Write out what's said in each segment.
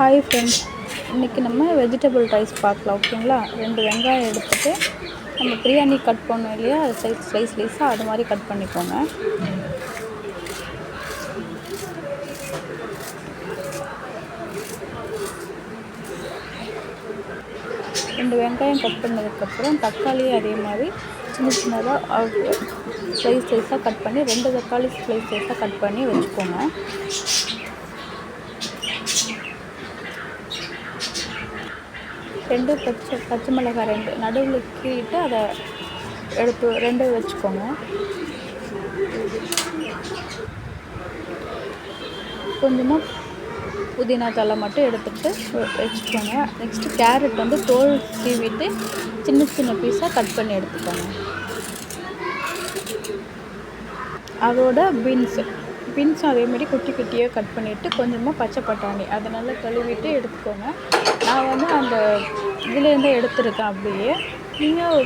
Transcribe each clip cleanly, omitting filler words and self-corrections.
Hi friends, இன்றைக்கி நம்ம vegetable rice பார்க்கலாம். ஓகேங்களா? 2 வெங்காயம் எடுத்துகிட்டு நம்ம பிரியாணி கட் பண்ணோம் இல்லையா, அது ஸ்லைஸாக அது மாதிரி கட் பண்ணிக்கோங்க. ரெண்டு வெங்காயம் கட் பண்ணதுக்கப்புறம் தக்காளியும் அதே மாதிரி சின்னதாக ஸ்லைஸாக கட் பண்ணி 2 தக்காளி ஸ்லைஸாக கட் பண்ணி வச்சுக்கோங்க. ரெண்டு பச்சை மிளகாய் 2 நடுவில் கீறிட்டு அதை எடுத்து 2 வச்சுக்கோங்க. கொஞ்சமாக புதினா தலை மட்டும் எடுத்துகிட்டு வச்சுக்கோங்க. நெக்ஸ்ட்டு கேரட் தோல் சீவிட்டு சின்ன பீஸாக கட் பண்ணி எடுத்துக்கோங்க. அதோட பீன்ஸும் அதேமாரி குட்டியாக கட் பண்ணிவிட்டு கொஞ்சமாக பச்சை பட்டாணி அதை நல்லா கழுவிட்டு எடுத்துக்கோங்க. நான் அந்த இதுலேருந்து எடுத்துருக்கேன். அப்படியே நீங்கள்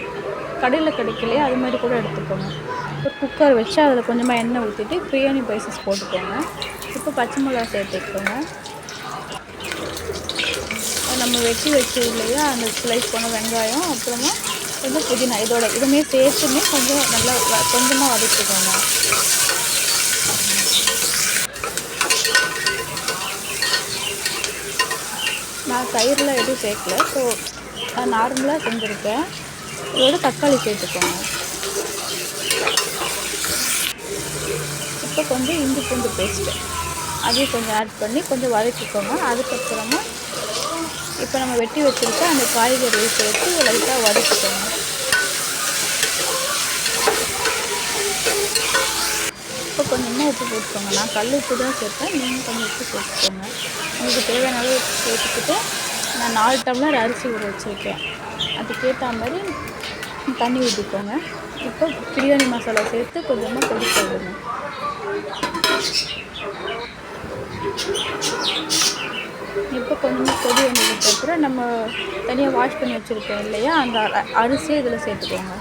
கடையில் கிடைக்கலையே அது மாதிரி கூட எடுத்துக்கோங்க. ஒரு குக்கர் வச்சு அதில் கொஞ்சமாக எண்ணெய் ஊற்றிட்டு பிரியாணி ஸ்பைசஸ் போட்டுக்கோங்க. இப்போ பச்சை மிளகா சேர்த்துக்கோங்க. நம்ம வெட்டி வச்சு இல்லையா அந்த ஸ்லைஸ் பண்ண வெங்காயம், அப்புறமா கொஞ்சம் புதினா இதுவுமே சேர்த்துமே கொஞ்சம் நல்லா கொஞ்சமாக வதக்கிக்கோங்க. நான் தயிரில் எதுவும் சேர்க்கல, ஸோ நான் நார்மலாக செஞ்சுருக்கேன். இதோட தக்காளி சேர்த்துக்கோங்க. இப்போ கொஞ்சம் இஞ்சி பூண்டு பேஸ்ட்டு அதையும் கொஞ்சம் ஆட் பண்ணி கொஞ்சம் வதக்கிக்கோங்க. அதுக்கப்புறமா இப்போ நம்ம வெட்டி வச்சுருக்க அந்த காய்கறியை சேர்த்து லைட்டாக வதக்கிக்கோங்க. இப்போ கொஞ்சமாக உப்பு போட்டுக்கோங்க. நான் கல் உப்பு தான் சேர்த்தேன், நீங்கள் கொஞ்சம் உப்பு சேர்த்துக்கோங்க. உங்களுக்கு தேவையான அளவு உப்பு சேர்த்துக்கிட்டு நான் 4 டம்ளர் அரிசி ஊற வச்சுருக்கேன், அதுக்கேற்ற மாதிரி தண்ணி ஊற்றிக்கோங்க. இப்போ பிரியாணி மசாலா சேர்த்து கொஞ்சமாக கொதிக்க விடுங்க. இப்போ கொஞ்சமாக கொதி வந்ததுக்கப்புறம் நம்ம தனியாக வாஷ் பண்ணி வச்சுருக்கோம் இல்லையா, அந்த அரிசியை இதில் சேர்த்துக்கோங்க.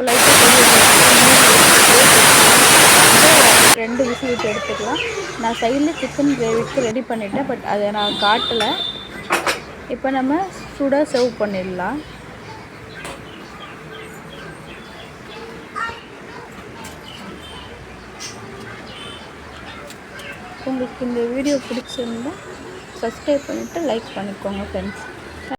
லைட்டாக கொதி 2 விசில் விட்டு எடுத்துக்கலாம். நான் சைடில் சிக்கன் கிரேவிக்கு ரெடி பண்ணிட்டேன், பட் அதை நான் காட்டலை. இப்போ நம்ம சூடாக சர்வ் பண்ணிடலாம். உங்களுக்கு இந்த வீடியோ பிடிச்சிருந்தா சப்ஸ்கிரைப் பண்ணிவிட்டு லைக் பண்ணிக்கோங்க ஃப்ரெண்ட்ஸ்.